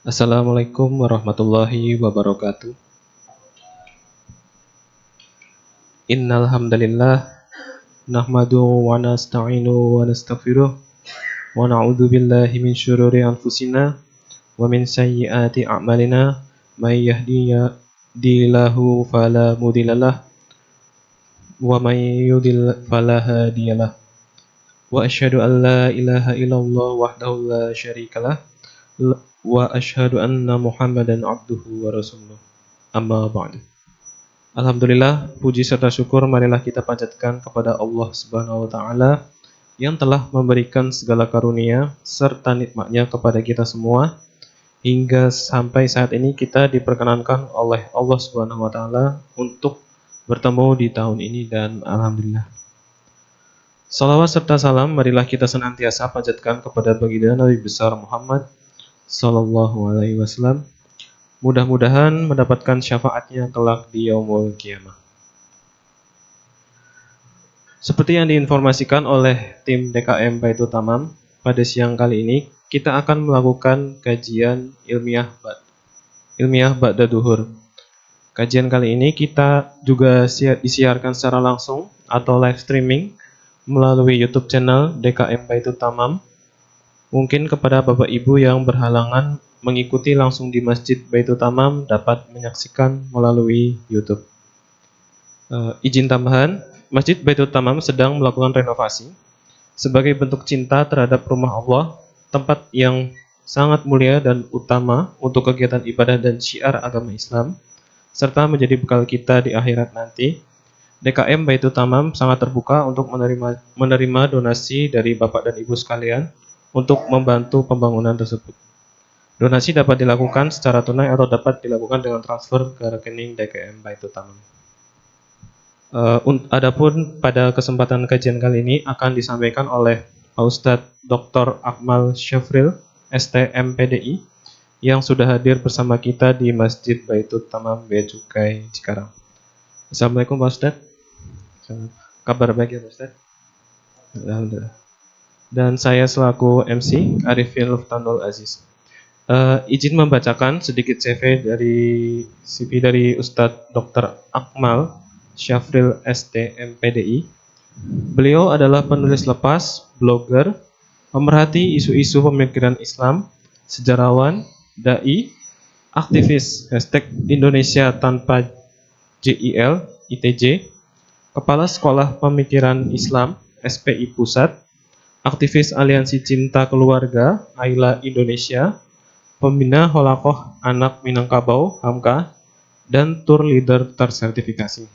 Assalamualaikum warahmatullahi wabarakatuh. Innal hamdalillah nahmadu wa nasta'inu wa nastaghfiruh wa na'udzu billahi min syururi anfusina wa min sayyiati a'malina may yahdihillahu fala mudhillalah wa may yudlil fala hadiyalah wa asyhadu an la ilaha illallah wahdahu la syarikalah wa asyhadu anna Muhammadan abduhu wa rasuluh. Amma ba'du. Alhamdulillah, puji serta syukur marilah kita panjatkan kepada Allah Subhanahu wa taala yang telah memberikan segala karunia serta nikmat-Nya kepada kita semua hingga sampai saat ini kita diperkenankan oleh Allah Subhanahu wa taala untuk bertemu di tahun ini dan alhamdulillah. Salawat serta salam marilah kita senantiasa panjatkan kepada baginda Nabi besar Muhammad sallallahu alaihi wasallam. Mudah-mudahan mendapatkan syafaatnya kelak di yaumul qiyamah. Seperti yang diinformasikan oleh tim DKM Baitul Tamam, pada siang kali ini kita akan melakukan kajian ilmiah Ba'da Duhur. Kajian kali ini kita juga disiarkan secara langsung atau live streaming melalui YouTube channel DKM Baitul Tamam. Mungkin kepada Bapak Ibu yang berhalangan mengikuti langsung di Masjid Baitul Tamam dapat menyaksikan melalui YouTube. Izin tambahan, Masjid Baitul Tamam sedang melakukan renovasi sebagai bentuk cinta terhadap rumah Allah, tempat yang sangat mulia dan utama untuk kegiatan ibadah dan syiar agama Islam, serta menjadi bekal kita di akhirat nanti. DKM Baitul Tamam sangat terbuka untuk menerima donasi dari Bapak dan Ibu sekalian untuk membantu pembangunan tersebut. Donasi dapat dilakukan secara tunai atau dapat dilakukan dengan transfer ke rekening DKM Baitul Tamam. Adapun pada kesempatan kajian kali ini akan disampaikan oleh Pak Ustadz Dr. Akmal Syafril, STMPDI, yang sudah hadir bersama kita di Masjid Baitul Tamam Bea Cukai Cikarang. Assalamualaikum Pak Ustadz. Kabar baik ya Pak Ustadz? Alhamdulillah. Dan saya selaku MC Arifin Luftanul Aziz. Izin membacakan sedikit CV dari Ustadz Dr. Akmal Syafril STMPDI. Beliau adalah penulis lepas, blogger, pemerhati isu-isu pemikiran Islam, sejarawan, dai, aktivis #Indonesia tanpa JIL, ITJ, Kepala Sekolah Pemikiran Islam, SPI Pusat, aktivis Aliansi Cinta Keluarga, AILA Indonesia, pembina Holakoh Anak Minangkabau, HAMKA, dan tour leader tersertifikasi.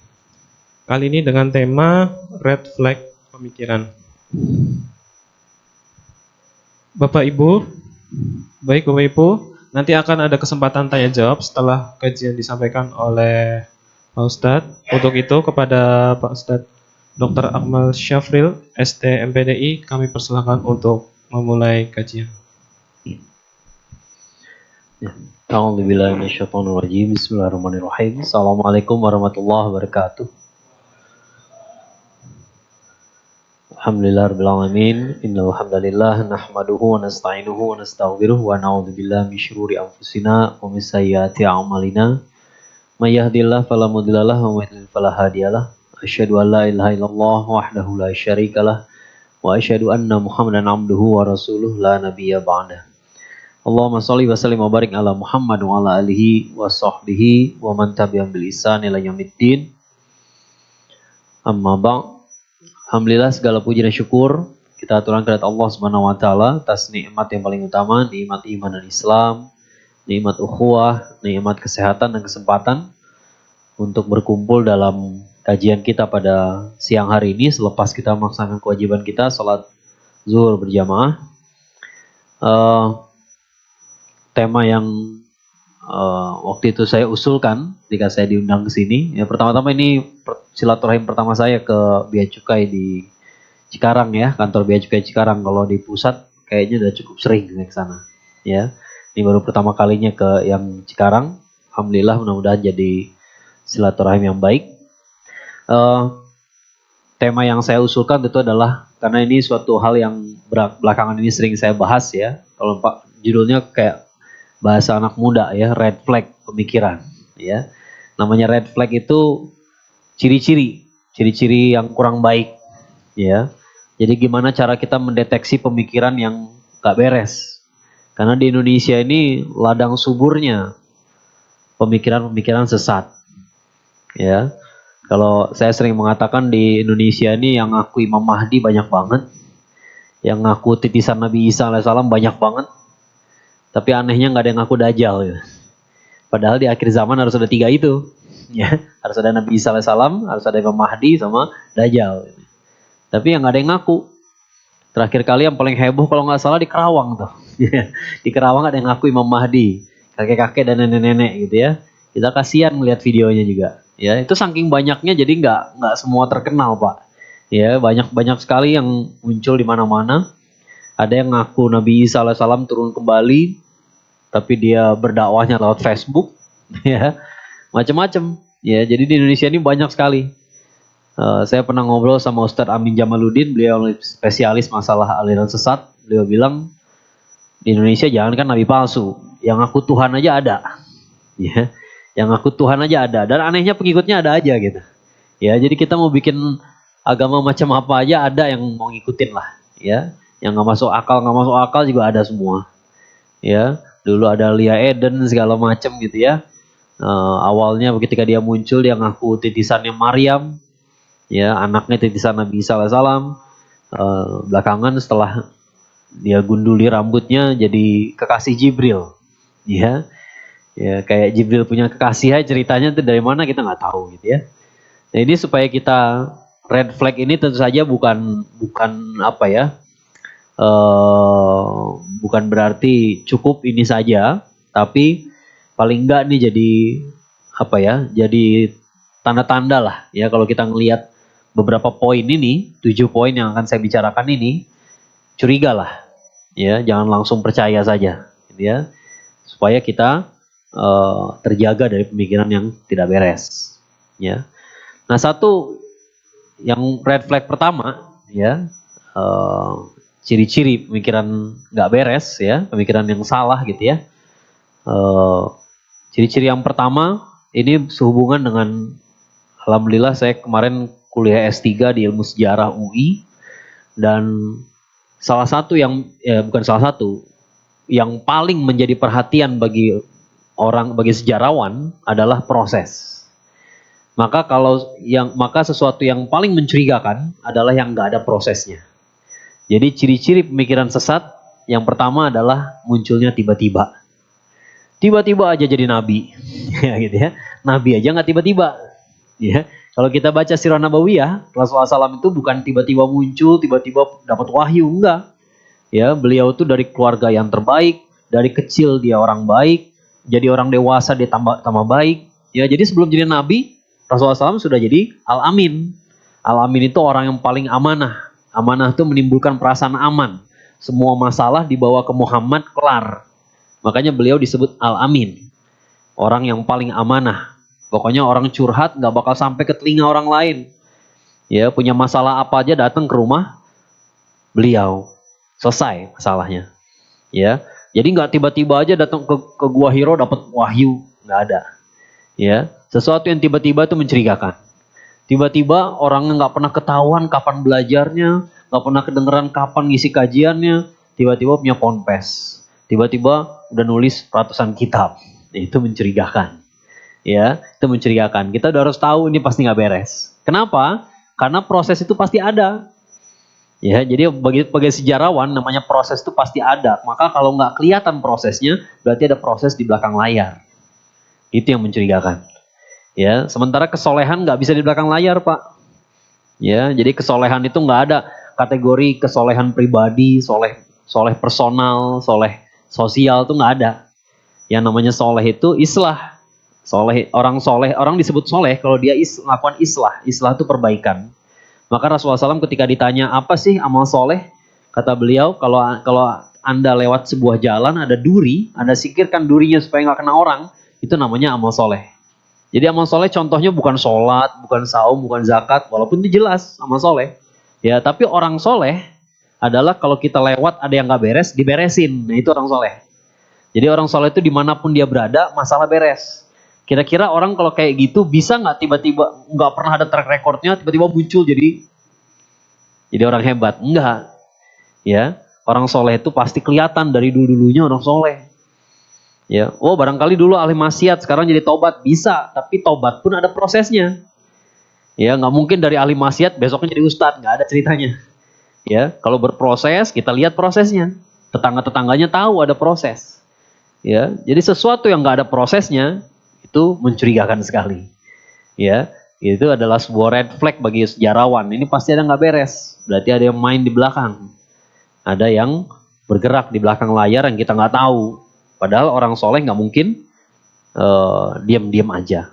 Kali ini dengan tema Red Flag Pemikiran. Bapak Ibu, nanti akan ada kesempatan tanya jawab setelah kajian disampaikan oleh Pak Ustadz. Untuk itu kepada Pak Ustadz Dr. Akmal Syafril, STMPDI, kami persilakan untuk memulai kajian. A'udzubillahi minasyaitonirrajim. Bismillahirrahmanirrahim. Assalamualaikum warahmatullahi wabarakatuh. Alhamdulillahirabbil alamin. Innal hamdalillah nahmaduhu wa nasta'inuhu wa nastaghfiruh wa na'udzubillahi min syururi anfusina wa min sayyiati a'malina. May yahdihillahu fala mudhillalah wa may yudlil fala hadiyalah. Asyhadu an la ilaha illallah wahdahu la syarikalah wa asyhadu anna Muhammadan abduhu wa rasuluh la nabiyya ba'dah. Allahumma sholli wa sallim wa barik ala Muhammad wa ala alihi wa sahbihi wa man tabi'ahum bil ihsan ila yaumiddin. Amma ba'd. Alhamdulillah segala puji dan syukur kita aturkan kepada Allah Subhanahu wa taala atas nikmat yang paling utama, nikmat iman dan Islam, nikmat ukhuwah, nikmat kesehatan dan kesempatan untuk berkumpul dalam kajian kita pada siang hari ini selepas kita melaksanakan kewajiban kita salat zuhur berjamaah. Tema yang waktu itu saya usulkan ketika saya diundang ke sini, ya pertama-tama ini silaturahim pertama saya ke Bea Cukai di Cikarang ya, kantor Bea Cukai Cikarang. Kalau di pusat kayaknya udah cukup sering ke sana ya. Ini baru pertama kalinya ke yang Cikarang. Alhamdulillah, mudah-mudahan jadi silaturahim yang baik. Tema yang saya usulkan itu adalah karena ini suatu hal yang belakangan ini sering saya bahas ya. Kalau Pak judulnya kayak bahasa anak muda ya, red flag pemikiran ya. Namanya red flag itu ciri-ciri yang kurang baik ya. Jadi gimana cara kita mendeteksi pemikiran yang gak beres? Karena di Indonesia ini ladang suburnya pemikiran-pemikiran sesat ya. Kalau saya sering mengatakan di Indonesia ini yang ngaku Imam Mahdi banyak banget, yang ngaku titisan Nabi Isa alaihissalam banyak banget, tapi anehnya nggak ada yang ngaku Dajjal ya. Padahal di akhir zaman harus ada 3 itu ya, harus ada Nabi Isa alaihissalam, harus ada Imam Mahdi sama Dajjal. Tapi yang nggak ada yang ngaku. Terakhir kali yang paling heboh kalau nggak salah di Kerawang tuh. Di Kerawang ada yang ngaku Imam Mahdi, kakek-kakek dan nenek-nenek gitu ya. Kita kasihan melihat videonya juga. Ya itu saking banyaknya jadi nggak semua terkenal Pak. Ya banyak sekali yang muncul di mana-mana. Ada yang ngaku Nabi Isa alaihissalam turun kembali, tapi dia berdakwahnya lewat Facebook. Ya macam-macam. Ya jadi di Indonesia ini banyak sekali. Saya pernah ngobrol sama Ustadz Amin Jamaluddin, beliau spesialis masalah aliran sesat. Beliau bilang di Indonesia jangankan nabi palsu, yang ngaku Tuhan aja ada, ya, yang ngaku Tuhan aja ada, dan anehnya pengikutnya ada aja gitu. Ya, jadi kita mau bikin agama macam apa aja ada yang mau ngikutin lah, ya, yang nggak masuk akal juga ada semua, ya. Dulu ada Lia Eden segala macam gitu ya. Awalnya ketika dia muncul dia ngaku titisannya Maryam. Ya, anaknya titisan Nabi Isa alaihissalam. Belakangan setelah dia gunduli rambutnya jadi kekasih Jibril. Ya, ya kayak Jibril punya kekasih aja, ceritanya itu dari mana kita nggak tahu gitu ya. Nah ini supaya kita red flag ini tentu saja bukan apa ya, bukan berarti cukup ini saja, tapi paling enggak nih jadi apa ya, jadi tanda-tanda lah ya kalau kita ngelihat beberapa poin ini, 7 poin yang akan saya bicarakan ini, curigalah, ya jangan langsung percaya saja, gitu ya, supaya kita terjaga dari pemikiran yang tidak beres, ya. Nah satu yang red flag pertama, ya, ciri-ciri pemikiran nggak beres, ya, pemikiran yang salah, gitu ya. Ciri-ciri yang pertama ini sehubungan dengan, alhamdulillah saya kemarin kuliah S3 di ilmu sejarah UI, dan salah satu yang bukan salah satu yang paling menjadi perhatian bagi bagi sejarawan adalah proses. Maka sesuatu yang paling mencurigakan adalah yang nggak ada prosesnya. Jadi ciri-ciri pemikiran sesat yang pertama adalah munculnya tiba-tiba. Tiba-tiba aja jadi nabi, ya gitu ya. Nabi aja nggak tiba-tiba, ya. Kalau kita baca Sirah Nabawiyah, Rasulullah SAW itu bukan tiba-tiba muncul, tiba-tiba dapat wahyu, enggak. Ya, beliau itu dari keluarga yang terbaik, dari kecil dia orang baik, jadi orang dewasa dia tambah baik. Ya, jadi sebelum jadi nabi, Rasulullah SAW sudah jadi Al-Amin. Al-Amin itu orang yang paling amanah. Amanah itu menimbulkan perasaan aman. Semua masalah dibawa ke Muhammad kelar. Makanya beliau disebut Al-Amin. Orang yang paling amanah. Pokoknya orang curhat nggak bakal sampai ke telinga orang lain. Ya, punya masalah apa aja datang ke rumah beliau, selesai masalahnya. Ya, jadi nggak tiba-tiba aja datang ke Gua Hiro dapat wahyu, nggak ada. Ya, sesuatu yang tiba-tiba itu mencurigakan. Tiba-tiba orang nggak pernah ketahuan kapan belajarnya, nggak pernah kedengeran kapan ngisi kajiannya, tiba-tiba punya ponpes, tiba-tiba udah nulis ratusan kitab. Itu mencurigakan. Ya, itu mencurigakan. Kita udah harus tahu ini pasti nggak beres. Kenapa? Karena proses itu pasti ada. Ya, jadi bagi sejarawan namanya proses itu pasti ada. Maka kalau nggak kelihatan prosesnya, berarti ada proses di belakang layar. Itu yang mencurigakan. Ya, sementara kesolehan nggak bisa di belakang layar, Pak. Ya, jadi kesolehan itu nggak ada kategori kesolehan pribadi, soleh personal, soleh sosial itu nggak ada. Yang namanya soleh itu islah. Soleh, orang disebut soleh kalau dia melakukan islah. Islah itu perbaikan. Maka Rasulullah SAW ketika ditanya apa sih amal soleh, kata beliau kalau Anda lewat sebuah jalan ada duri, Anda singkirkan durinya supaya nggak kena orang, itu namanya amal soleh. Jadi amal soleh contohnya bukan sholat, bukan saum, bukan zakat, walaupun itu jelas amal soleh. Ya, tapi orang soleh adalah kalau kita lewat ada yang nggak beres, diberesin. Nah itu orang soleh. Jadi orang soleh itu dimanapun dia berada, masalah beres. Kira-kira orang kalau kayak gitu bisa nggak tiba-tiba nggak pernah ada track recordnya, tiba-tiba muncul jadi orang hebat? Enggak. Ya, orang soleh itu pasti kelihatan dari dulu-dulunya orang soleh. Ya, oh barangkali dulu ahli maksiat, sekarang jadi tobat, bisa. Tapi tobat pun ada prosesnya. Ya, nggak mungkin dari ahli maksiat besoknya jadi ustadz, nggak ada ceritanya. Ya, kalau berproses kita lihat prosesnya. Tetangga-tetangganya tahu ada proses. Ya, jadi sesuatu yang nggak ada prosesnya itu mencurigakan sekali. Ya, itu adalah sebuah red flag bagi sejarawan. Ini pasti ada nggak beres. Berarti ada yang main di belakang, ada yang bergerak di belakang layar yang kita nggak tahu. Padahal orang soleh nggak mungkin diam-diam aja.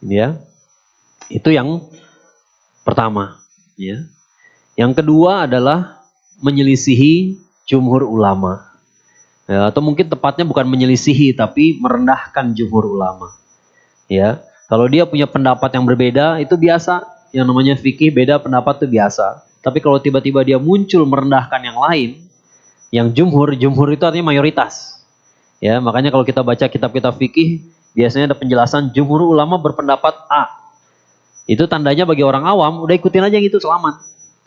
Ya, itu yang pertama. Ya, yang kedua adalah menyelisihi jumhur ulama. Ya, atau mungkin tepatnya bukan menyelisihi tapi merendahkan jumhur ulama. Ya, kalau dia punya pendapat yang berbeda itu biasa, yang namanya fikih beda pendapat itu biasa. Tapi kalau tiba-tiba dia muncul merendahkan yang lain, yang jumhur itu artinya mayoritas. Ya, makanya kalau kita baca kitab-kitab fikih biasanya ada penjelasan jumhur ulama berpendapat A. Itu tandanya bagi orang awam udah ikutin aja gitu selamat.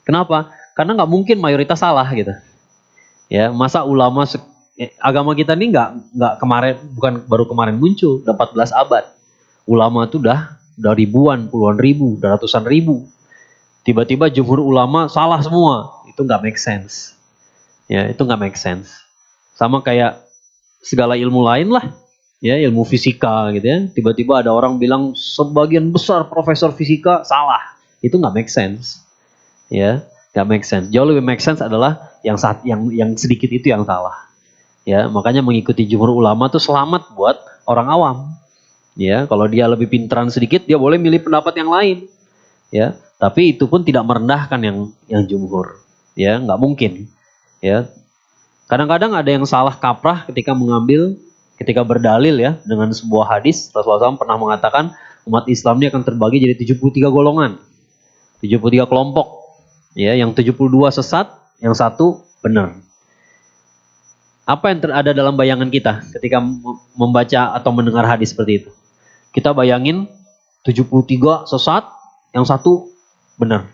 Kenapa? Karena nggak mungkin mayoritas salah gitu. Ya, masa ulama agama kita ini nggak kemarin, bukan baru kemarin muncul, udah 14 abad. Ulama itu udah ribuan, puluhan ribu, udah ratusan ribu. Tiba-tiba jumhur ulama salah semua, itu nggak make sense. Ya, itu nggak make sense. Sama kayak segala ilmu lain lah, ya ilmu fisika gitu ya. Tiba-tiba ada orang bilang sebagian besar profesor fisika salah, itu nggak make sense. Ya, nggak make sense. Jauh lebih make sense adalah yang sedikit itu yang salah. Ya, makanya mengikuti jumhur ulama tuh selamat buat orang awam. Ya, kalau dia lebih pintaran sedikit, dia boleh milih pendapat yang lain. Ya, tapi itu pun tidak merendahkan yang jumhur. Ya, nggak mungkin. Ya, kadang-kadang ada yang salah kaprah ketika berdalil ya dengan sebuah hadis. Rasulullah SAW pernah mengatakan umat Islam ini akan terbagi jadi 73 golongan, 73 kelompok. Ya, yang 72 sesat, yang satu benar. Apa yang ada dalam bayangan kita ketika membaca atau mendengar hadis seperti itu? Kita bayangin 73 sesat, yang satu benar.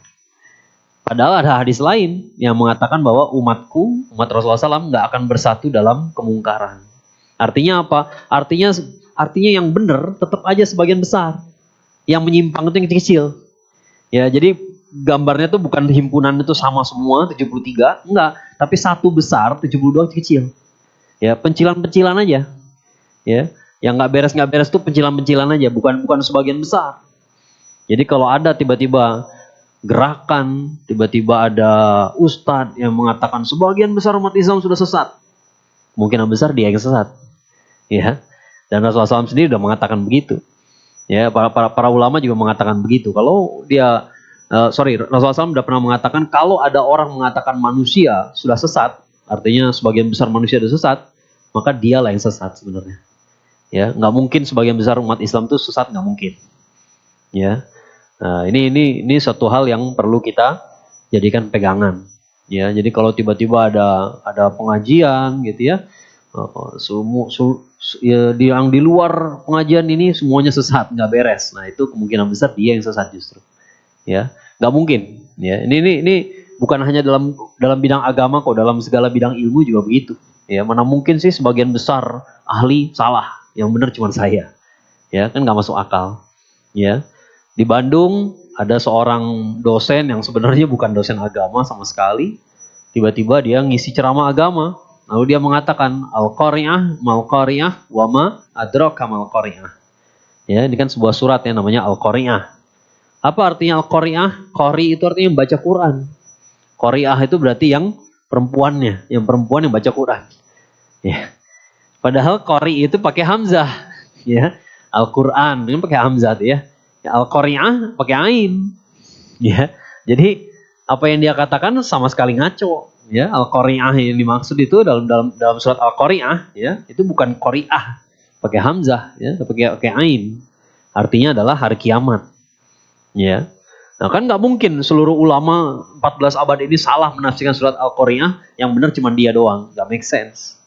Padahal ada hadis lain yang mengatakan bahwa umat Rasulullah SAW nggak akan bersatu dalam kemungkaran. Artinya apa? Artinya yang benar tetap aja sebagian besar. Yang menyimpang itu yang kecil. Ya, jadi gambarnya tuh bukan himpunan itu sama semua 73, enggak, tapi satu besar 72 kecil. Ya, pencilan-pencilan aja. Ya, yang nggak beres tuh pencilan-pencilan aja, bukan sebagian besar. Jadi kalau ada tiba-tiba gerakan, tiba-tiba ada ustadz yang mengatakan sebagian besar umat Islam sudah sesat, kemungkinan besar dia yang sesat. Ya, dan Rasulullah SAW sendiri sudah mengatakan begitu. Ya, para ulama juga mengatakan begitu. Kalau dia Rasulullah SAW sudah pernah mengatakan kalau ada orang mengatakan manusia sudah sesat, artinya sebagian besar manusia sudah sesat, maka dialah yang sesat sebenarnya. Ya, nggak mungkin sebagian besar umat Islam itu sesat, nggak mungkin. Ya, nah, ini satu hal yang perlu kita jadikan pegangan. Ya, jadi kalau tiba-tiba ada pengajian gitu ya, yang di luar pengajian ini semuanya sesat, nggak beres. Nah, itu kemungkinan besar dia yang sesat justru. Ya, nggak mungkin. Ya, ini bukan hanya dalam bidang agama kok, dalam segala bidang ilmu juga begitu. Ya, mana mungkin sih sebagian besar ahli salah, yang benar cuma saya. Ya, kan nggak masuk akal. Ya, di Bandung ada seorang dosen yang sebenarnya bukan dosen agama sama sekali. Tiba-tiba dia ngisi ceramah agama. Lalu dia mengatakan al-qari'ah mal-qari'ah wa ma adraka mal-qari'ah. Ya, ini kan sebuah surat yang namanya al-qari'ah. Apa artinya al-qari'ah? Qari itu artinya yang baca Quran. Qari'ah itu berarti yang perempuan yang baca Quran. Ya. Padahal qari itu pakai hamzah, ya. Al-Qur'an ini pakai hamzah ya. Al-Qari'ah pakai ain. Ya. Jadi apa yang dia katakan sama sekali ngaco, ya. Al-Qari'ah yang dimaksud itu dalam surat Al-Qari'ah, ya, itu bukan qari'ah pakai hamzah, ya, pakai ain. Artinya adalah hari kiamat. Ya. Nah, kan nggak mungkin seluruh ulama 14 abad ini salah menafsirkan surat Al-Qari'ah, yang benar cuma dia doang, nggak make sense.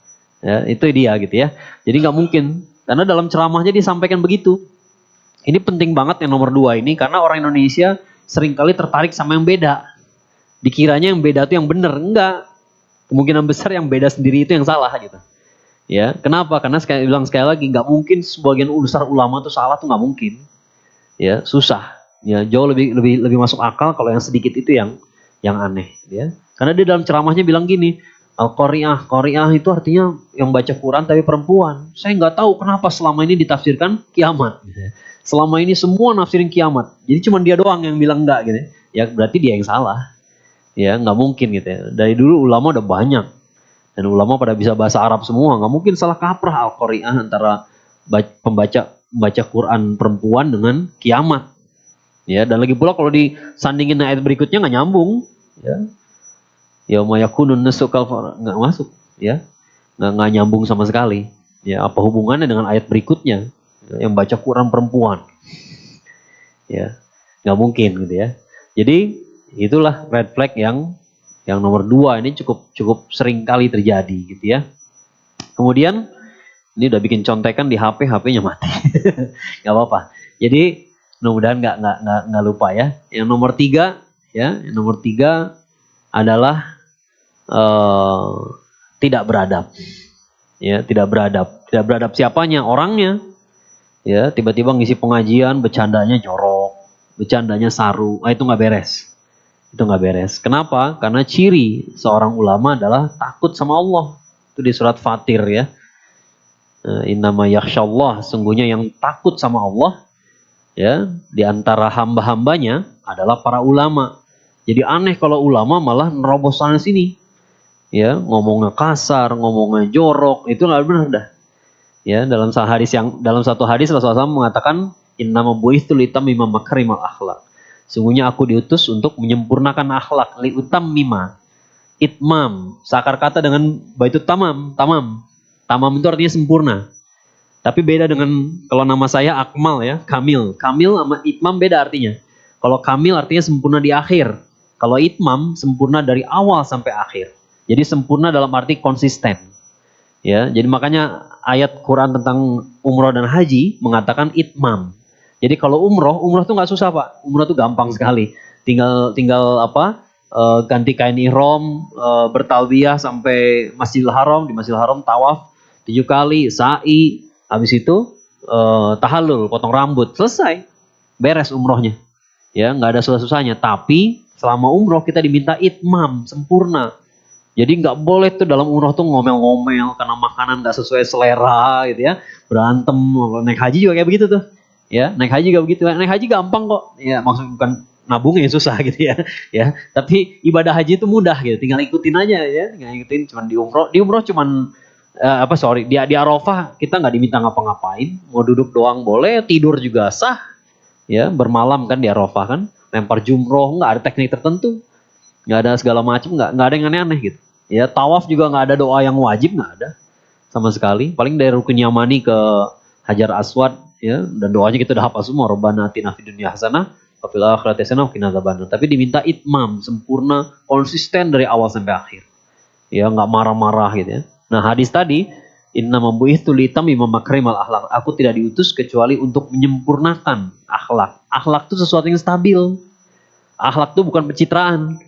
Ya, itu dia gitu ya. Jadi nggak mungkin. Karena dalam ceramahnya disampaikan begitu. Ini penting banget yang nomor 2 ini karena orang Indonesia seringkali tertarik sama yang beda. Dikiranya yang beda itu yang benar, enggak. Kemungkinan besar yang beda sendiri itu yang salah gitu. Ya, kenapa? Karena sekali lagi nggak mungkin sebagian besar ulama itu salah tuh nggak mungkin. Ya, susah. Ya, jauh lebih masuk akal kalau yang sedikit itu yang aneh. Ya, karena dia dalam ceramahnya bilang gini, Qari'ah itu artinya yang baca Quran tapi perempuan. Saya nggak tahu kenapa selama ini ditafsirkan kiamat. Selama ini semua nafsirin kiamat. Jadi cuma dia doang yang bilang enggak gitu. Ya berarti dia yang salah. Ya nggak mungkin gitu ya. Dari dulu ulama udah banyak. Dan ulama pada bisa bahasa Arab semua. Nggak mungkin salah kaprah Al-Qari'ah antara membaca Quran perempuan dengan kiamat. Ya, dan lagi pula kalau disandingin ayat berikutnya nggak nyambung. Ya, yauma yakunun nasu nggak masuk. Ya, nggak nyambung sama sekali. Ya, apa hubungannya dengan ayat berikutnya? Yang baca Quran perempuan. Ya, nggak mungkin gitu ya. Jadi itulah red flag yang nomor 2 ini cukup sering kali terjadi gitu ya. Kemudian ini udah bikin contekan di HP-nya mati. Nggak apa-apa. Jadi mudah-mudahan nggak lupa ya. Yang nomor 3 ya, yang nomor 3 adalah tidak beradab. Ya, tidak beradab. Tidak beradab siapanya? Orangnya. Ya, tiba-tiba ngisi pengajian, bercandanya jorok, bercandanya saru, itu nggak beres. Itu nggak beres. Kenapa? Karena ciri seorang ulama adalah takut sama Allah. Itu di surat Fatir ya. Innama yakhsyallah, sungguhnya yang takut sama Allah ya, di antara hamba-hambanya adalah para ulama. Jadi aneh kalau ulama malah nerobos sana sini. Ya, ngomongnya kasar, ngomongnya jorok, itu nggak benar dah. Ya, dalam satu hadis Rasulullah SAW mengatakan innama bu'itsu litammima makarimal akhlak. Sungguhnya aku diutus untuk menyempurnakan akhlak, liutammima. Itmam, seakar kata dengan baitu tamam. Tamam itu artinya sempurna. Tapi beda dengan kalau nama saya Akmal ya, Kamil. Kamil sama Itmam beda artinya. Kalau Kamil artinya sempurna di akhir. Kalau Itmam sempurna dari awal sampai akhir. Jadi sempurna dalam arti konsisten. Ya, jadi makanya ayat Quran tentang umroh dan haji mengatakan itmam. Jadi kalau umroh tuh nggak susah Pak. Umroh tuh gampang sekali. Tinggal ganti kain ihram, bertalbiyah sampai Masjidil Haram, di Masjidil Haram tawaf 7 kali, sa'i, habis itu tahallul, potong rambut, selesai. Beres umrohnya. Ya, nggak ada susah-susahnya. Tapi selama umroh kita diminta itmam, sempurna. Jadi nggak boleh tuh dalam umroh tuh ngomel-ngomel karena makanan nggak sesuai selera gitu ya. Berantem, naik haji juga kayak begitu tuh. Ya, naik haji juga begitu. Naik haji gampang kok. Ya, maksud bukan nabungnya yang susah gitu ya. Ya, tapi ibadah haji itu mudah gitu. Tinggal ikutin aja ya. Tinggal ikutin cuman di umroh. Di umroh cuman di Arafah kita nggak diminta ngapa-ngapain. Mau duduk doang boleh, tidur juga sah. Ya, bermalam kan di Arafah kan. Lempar jumroh nggak ada teknik tertentu. Nggak ada segala macam, nggak ada yang aneh-aneh gitu. Ya, tawaf juga nggak ada doa yang wajib, nggak ada sama sekali. Paling dari rukun Yamani ke Hajar Aswad ya, dan doanya kita udah hafal semua. Rabbana atina fid dunya hasanah wa fil akhirati hasanah wa qina adzabannar. Tapi diminta itmam, sempurna, konsisten dari awal sampai akhir. Ya, nggak marah-marah gitu ya. Nah, hadis tadi inna mabu'itsu litammima makrimal akhlak. Aku tidak diutus kecuali untuk menyempurnakan akhlak. Akhlak itu sesuatu yang stabil. Akhlak itu bukan pencitraan.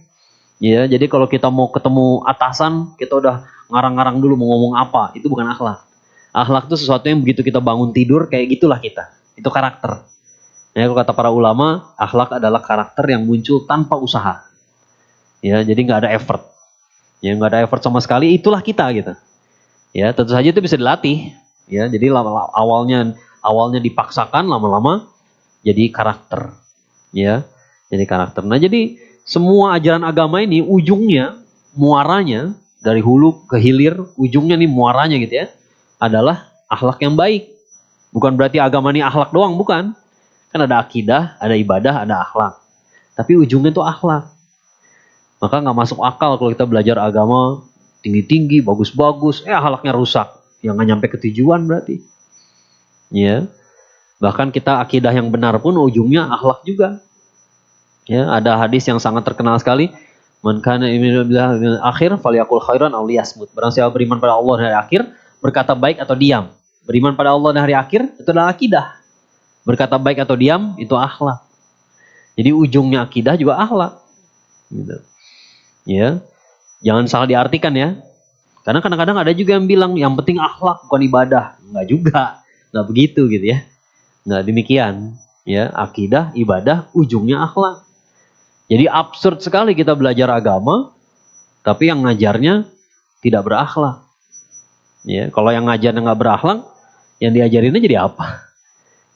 Ya, jadi kalau kita mau ketemu atasan, kita udah ngarang-ngarang dulu mau ngomong apa, itu bukan akhlak. Akhlak itu sesuatu yang begitu kita bangun tidur, kayak gitulah kita. Itu karakter. Ya, kalau kata para ulama, akhlak adalah karakter yang muncul tanpa usaha. Ya, jadi nggak ada effort. Ya, nggak ada effort sama sekali, itulah kita gitu. Ya, tentu saja itu bisa dilatih. Ya, jadi awalnya dipaksakan, lama-lama jadi karakter. Ya, jadi karakter. Nah, jadi semua ajaran agama ini ujungnya, muaranya dari hulu ke hilir, ujungnya nih muaranya gitu ya, adalah akhlak yang baik. Bukan berarti agama ini akhlak doang, bukan. Kan ada akidah, ada ibadah, ada akhlak. Tapi ujungnya itu akhlak. Maka nggak masuk akal kalau kita belajar agama tinggi-tinggi, bagus-bagus, akhlaknya rusak. Yang nggak nyampe ke tujuan berarti. Ya. Bahkan kita akidah yang benar pun ujungnya akhlak juga. Ya, ada hadis yang sangat terkenal sekali. Man kana yu'minu billahi wal akhir falyaqul khairan aw liyasmut. Barang siapa beriman pada Allah dan hari akhir, berkata baik atau diam. Beriman pada Allah dan hari akhir itu adalah akidah. Berkata baik atau diam itu akhlak. Jadi ujungnya akidah juga akhlak. Gitu. Ya, jangan salah diartikan ya. Karena kadang-kadang ada juga yang bilang yang penting akhlak bukan ibadah. Enggak juga, enggak begitu gitu ya. Enggak demikian. Ya, akidah, ibadah, ujungnya akhlak. Jadi absurd sekali kita belajar agama, tapi yang ngajarnya tidak berakhlak. Ya, kalau yang ngajarnya nggak berakhlak, yang diajarinnya jadi apa?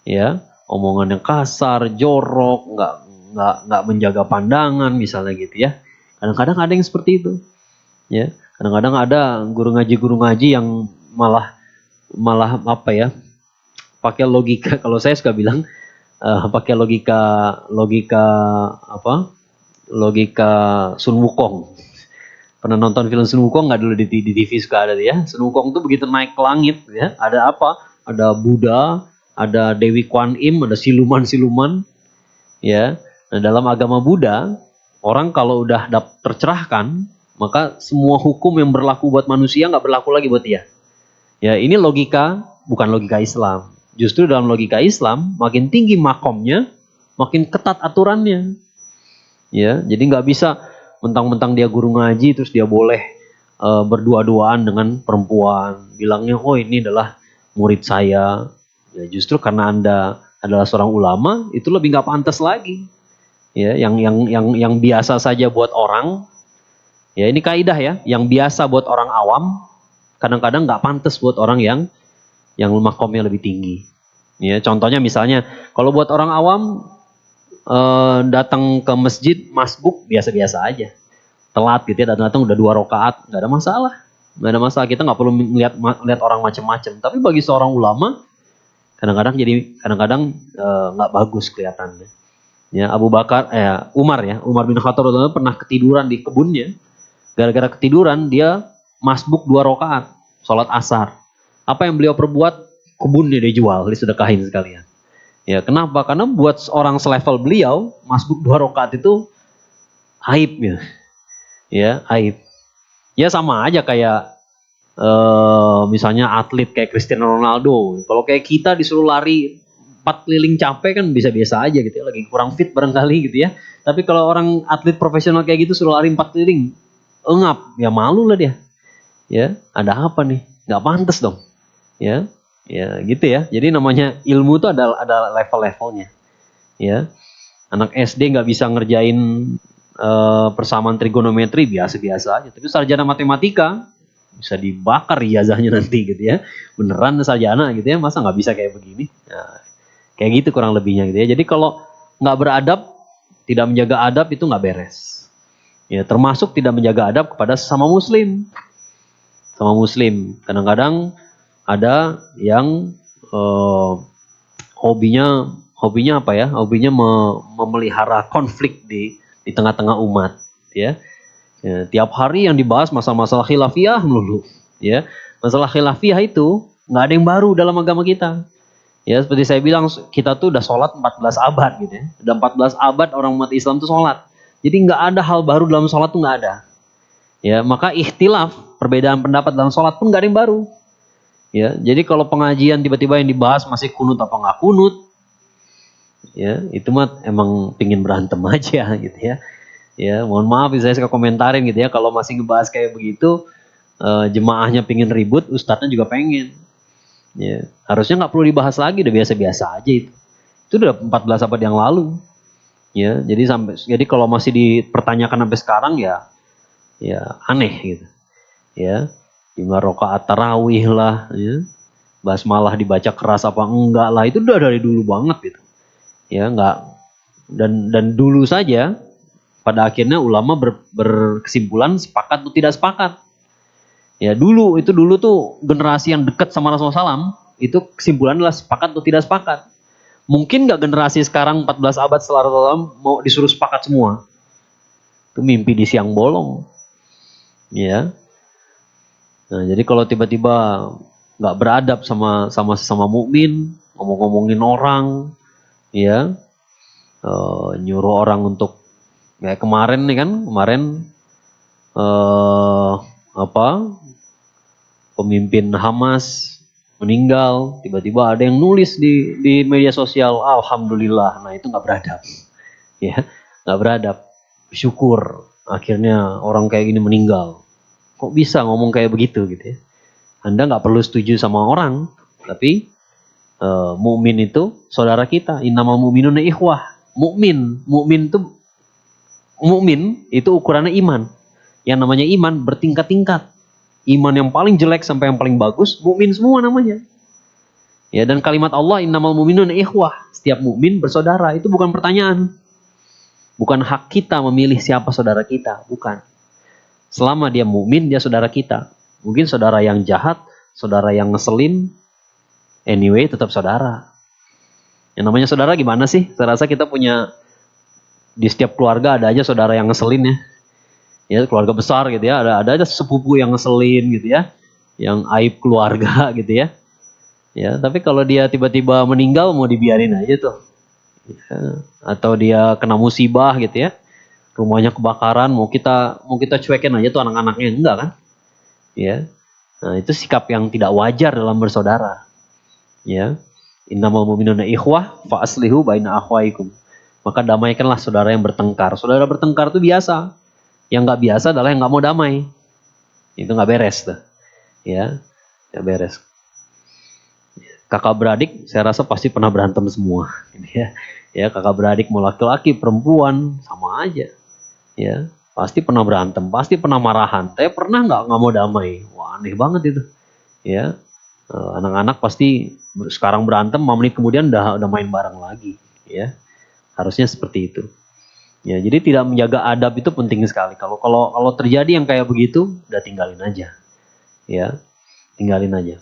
Ya, omongan yang kasar, jorok, nggak menjaga pandangan misalnya gitu ya. Kadang-kadang ada yang seperti itu. Ya, kadang-kadang ada guru ngaji yang malah apa ya? Pakai logika. Kalau saya suka bilang pakai logika apa? Logika Sun Wukong. Pernah nonton film Sun Wukong nggak dulu di TV suka ada ya? Sun Wukong tuh begitu naik ke langit ya, ada apa? Ada Buddha, ada Dewi Kwan Im, ada siluman-siluman ya. Nah, dalam agama Buddha, orang kalau udah tercerahkan, maka semua hukum yang berlaku buat manusia nggak berlaku lagi buat dia. Ya, ini logika, bukan logika Islam. Justru dalam logika Islam, makin tinggi makomnya, makin ketat aturannya. Ya, jadi nggak bisa mentang-mentang dia guru ngaji terus dia boleh berdua-duaan dengan perempuan. Bilangnya, oh ini adalah murid saya. Ya, justru karena Anda adalah seorang ulama, itu lebih nggak pantas lagi. Ya, yang biasa saja buat orang, ya ini kaidah ya, yang biasa buat orang awam, kadang-kadang nggak pantas buat orang yang makomnya lebih tinggi. Ya, contohnya misalnya, kalau buat orang awam datang ke masjid masbuk biasa-biasa aja, telat gitu ya, datang udah 2 rakaat, nggak ada masalah, kita nggak perlu melihat orang macam-macam. Tapi bagi seorang ulama kadang-kadang nggak bagus kelihatannya. Ya, Umar bin Khattab pernah ketiduran di kebunnya. Gara-gara ketiduran dia masbuk 2 rakaat sholat asar. Apa yang beliau perbuat? Kebunnya dia jual, disedekahin sekalian. Ya, kenapa? Karena buat orang selevel beliau, masbuk 2 rakaat itu aib ya. Ya, aib. Ya sama aja kayak misalnya atlet kayak Cristiano Ronaldo. Kalau kayak kita disuruh lari 4 keliling capek kan bisa-biasa aja gitu ya, lagi kurang fit barangkali gitu ya. Tapi kalau orang atlet profesional kayak gitu suruh lari 4 keliling, engap, ya malu lah dia. Ya, ada apa nih? Nggak pantas dong. Ya, ya gitu ya. Jadi namanya ilmu itu ada level-levelnya. Ya, anak SD nggak bisa ngerjain persamaan trigonometri biasa-biasa aja. Tapi sarjana matematika bisa dibakar ijazahnya nanti gitu ya. Beneran sarjana gitu ya, masa nggak bisa kayak begini? Nah, kayak gitu kurang lebihnya gitu ya. Jadi kalau nggak beradab, tidak menjaga adab itu nggak beres. Ya, termasuk tidak menjaga adab kepada sesama muslim. Sama muslim. Kadang-kadang ada yang hobinya apa ya? Hobinya memelihara konflik di tengah-tengah umat, ya. Ya, tiap hari yang dibahas masalah-masalah khilafiyah melulu, ya. Masalah khilafiyah itu nggak ada yang baru dalam agama kita. Ya, seperti saya bilang, kita tuh udah sholat 14 abad gitu ya. Udah 14 abad orang umat Islam tuh sholat. Jadi nggak ada hal baru dalam sholat tuh nggak ada. Ya, maka ikhtilaf, perbedaan pendapat dalam sholat pun nggak ada yang baru. Ya, jadi kalau pengajian tiba-tiba yang dibahas masih kunut apa nggak kunut, ya itu mah emang pingin berantem aja gitu ya. Ya, mohon maaf saya suka komentarin gitu ya, kalau masih ngebahas kayak begitu, jemaahnya pingin ribut, ustadznya juga pengen. Ya, harusnya nggak perlu dibahas lagi, udah biasa-biasa aja itu. Itu udah 14 abad yang lalu. Ya, jadi kalau masih dipertanyakan sampai sekarang ya aneh gitu. Ya, jumlah rakaat tarawih lah, ya. Basmalah dibaca keras apa enggak lah, itu udah dari dulu banget gitu. Ya, enggak, dan dulu saja pada akhirnya ulama berkesimpulan sepakat atau tidak sepakat. Ya, dulu tuh generasi yang dekat sama Rasulullah SAW itu kesimpulan adalah sepakat atau tidak sepakat. Mungkin nggak generasi sekarang 14 abad setelah Rasulullah SAW mau disuruh sepakat semua. Itu mimpi di siang bolong. Ya. Nah, jadi kalau tiba-tiba nggak beradab sama mukmin, ngomongin orang, ya, nyuruh orang untuk kayak kemarin nih kan, apa pemimpin Hamas meninggal, tiba-tiba ada yang nulis di media sosial, alhamdulillah. Nah, itu nggak beradab. Ya, nggak beradab. Syukur akhirnya orang kayak gini meninggal. Kok bisa ngomong kayak begitu gitu ya? Anda nggak perlu setuju sama orang, tapi mukmin itu saudara kita. Innamal mu'minuna ikhwah. Mukmin itu ukurannya iman. Yang namanya iman bertingkat-tingkat. Iman yang paling jelek sampai yang paling bagus, mukmin semua namanya. Ya, dan kalimat Allah innamal mu'minuna ikhwah. Setiap mukmin bersaudara, itu bukan pertanyaan. Bukan hak kita memilih siapa saudara kita, bukan. Selama dia mukmin, dia saudara kita. Mungkin saudara yang jahat, saudara yang ngeselin, anyway tetap saudara. Yang namanya saudara gimana sih? Saya rasa kita punya, di setiap keluarga ada aja saudara yang ngeselin ya. Ya, keluarga besar gitu ya, ada aja sepupu yang ngeselin gitu ya. Yang aib keluarga gitu ya. Ya, tapi kalau dia tiba-tiba meninggal mau dibiarin aja tuh. Ya, atau dia kena musibah gitu ya. Rumahnya kebakaran, mau kita cuekin aja tuh anak-anaknya, enggak kan? Ya. Nah, itu sikap yang tidak wajar dalam bersaudara. Ya. Innamal mu'minuna ikhwah fa aslihu baina akhwaikum. Maka damaikanlah saudara yang bertengkar. Saudara bertengkar itu biasa. Yang nggak biasa adalah yang nggak mau damai. Itu nggak beres tuh. Ya, nggak beres. Kakak beradik, saya rasa pasti pernah berantem semua. Ya, kakak beradik mau laki-laki, perempuan, sama aja. Ya, pasti pernah berantem, pasti pernah marahan. Tapi pernah nggak mau damai? Wah, aneh banget itu. Ya, anak-anak pasti sekarang berantem, 5 menit kemudian udah main bareng lagi. Ya, harusnya seperti itu. Ya, jadi tidak menjaga adab itu penting sekali. Kalau terjadi yang kayak begitu, udah tinggalin aja. Ya, tinggalin aja.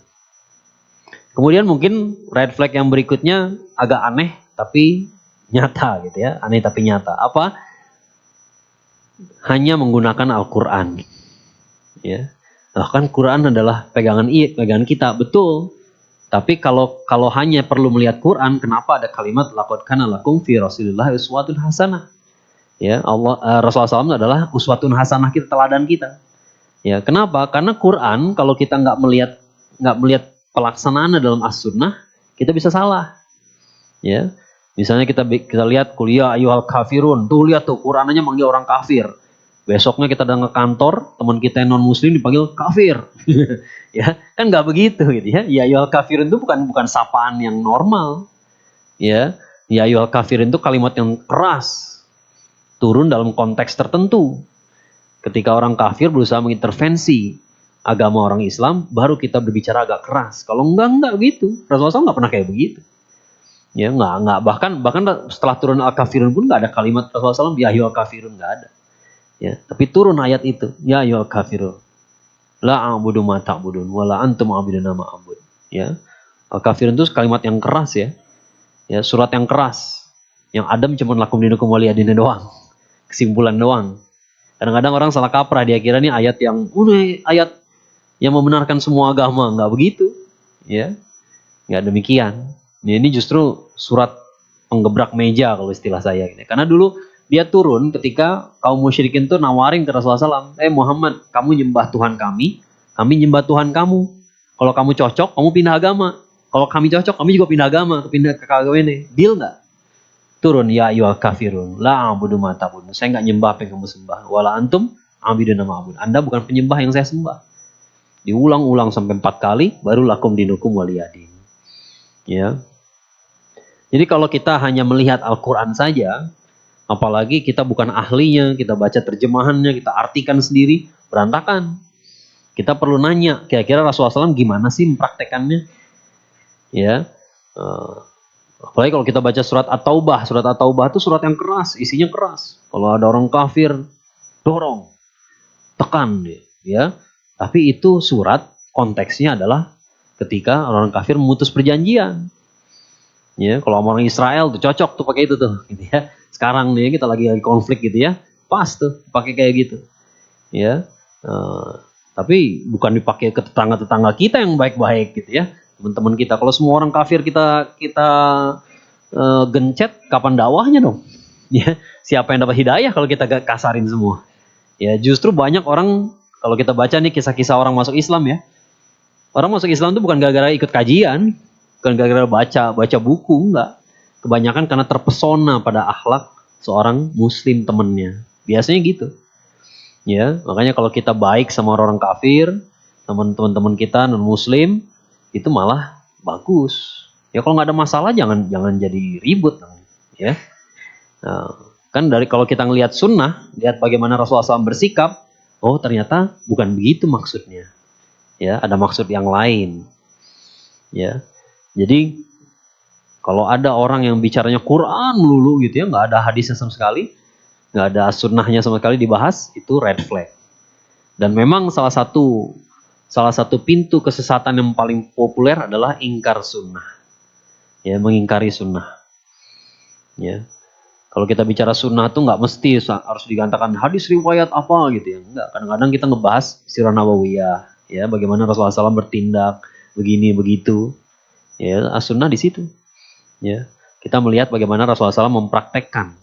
Kemudian mungkin red flag yang berikutnya agak aneh tapi nyata gitu ya. Aneh tapi nyata. Apa? Hanya menggunakan Al-Qur'an. Ya. Bahkan Quran adalah pegangan kita, betul. Tapi kalau hanya perlu melihat Quran, kenapa ada kalimat laqad kana lakum fi Rasulillah uswatun hasanah? Ya, Rasulullah SAW adalah uswatun hasanah kita, teladan kita. Ya, kenapa? Karena Quran kalau kita nggak melihat pelaksanaannya dalam as-sunnah, kita bisa salah. Ya, misalnya kita lihat kuliah ayyuhal kafirun, tuh lihat tuh Qurannya manggil orang kafir. Besoknya kita datang ke kantor, teman kita yang non muslim dipanggil kafir. Ya, kan nggak begitu gitu ya. Ya ayyuhal kafirun itu bukan sapaan yang normal. Ya ayyuhal kafirun itu kalimat yang keras. Turun dalam konteks tertentu. Ketika orang kafir berusaha mengintervensi agama orang Islam, baru kita berbicara agak keras. Kalau enggak gitu. Rasulullah SAW nggak pernah kayak begitu. Ya enggak. Bahkan setelah turun al-kafirun pun nggak ada kalimat Rasulullah SAW ya ayyuhal kafirun, nggak ada. Ya, tapi turun ayat itu, ya ayyuhal kafirun, la a'budu ma ta'budun, wa la antum a'buduna ma a'bud. Ya, al-kafirun itu kalimat yang keras ya. Ya, surat yang keras. Yang adem cuma lakum dinukum waliyadin doang. Kesimpulan doang. Kadang-kadang orang salah kaprah, dia kira ini ayat yang ayat yang membenarkan semua agama, nggak begitu, ya, nggak demikian. Ini justru surat penggebrak meja kalau istilah saya. Karena dulu dia turun ketika kaum musyrikin tuh nawarin ke Rasulullah SAW, Muhammad, kamu nyembah Tuhan kami nyembah Tuhan kamu. Kalau kamu cocok, kamu pindah agama. Kalau kami cocok, kami juga pindah agama, pindah ke agama ini. Deal nggak? Turun ya ayyuhal kafirun la a'budu ma ta'budun. Saya enggak nyembah apa yang kamu sembah. Wala antum a'buduna ma a'bud. Anda bukan penyembah yang saya sembah. Diulang-ulang sampai 4 kali baru lakum dinukum waliyadin. Ya. Jadi kalau kita hanya melihat Al-Qur'an saja, apalagi kita bukan ahlinya, kita baca terjemahannya, kita artikan sendiri, berantakan. Kita perlu nanya, kira-kira Rasulullah SAW gimana sih mempraktekannya? Ya. Apalagi kalau kita baca surat At-Taubah. Surat At-Taubah itu surat yang keras, isinya keras. Kalau ada orang kafir, dorong, tekan dia. Ya. Tapi itu surat konteksnya adalah ketika orang kafir memutus perjanjian. Ya, kalau orang Israel tuh cocok tuh pakai itu tuh, gitu ya. Sekarang nih kita lagi konflik gitu ya, pas tuh pakai kayak gitu. Ya. Tapi bukan dipakai ke tetangga-tetangga kita yang baik-baik gitu ya. Teman-teman kita, kalau semua orang kafir kita gencet, kapan dakwahnya dong? Ya, siapa yang dapat hidayah kalau kita kasarin semua? Ya, justru banyak orang, kalau kita baca nih kisah-kisah orang masuk Islam ya, Orang masuk Islam itu bukan gara-gara ikut kajian, bukan gara-gara baca buku, enggak. Kebanyakan karena terpesona pada akhlak seorang muslim temennya. Biasanya gitu. Ya, makanya kalau kita baik sama orang kafir, teman-teman kita non muslim, itu malah bagus. Ya kalau nggak ada masalah jangan jadi ribut, ya. Nah, kan dari kalau kita ngelihat sunnah, lihat bagaimana Rasulullah SAW bersikap, oh ternyata bukan begitu maksudnya. Ya, ada maksud yang lain. Ya. Jadi kalau ada orang yang bicaranya Quran melulu gitu ya, nggak ada hadisnya sama sekali, nggak ada sunnahnya sama sekali dibahas, itu red flag. Dan memang salah satu pintu kesesatan yang paling populer adalah ingkar sunnah. Ya, mengingkari sunnah. Ya. Kalau kita bicara sunnah tuh nggak mesti harus digantakan hadis riwayat apa gitu ya. Enggak, kadang-kadang kita ngebahas sirah nabawiyah, ya, bagaimana Rasulullah SAW bertindak begini begitu. Ya, as-sunnah di situ. Ya. Kita melihat bagaimana Rasulullah SAW mempraktekkan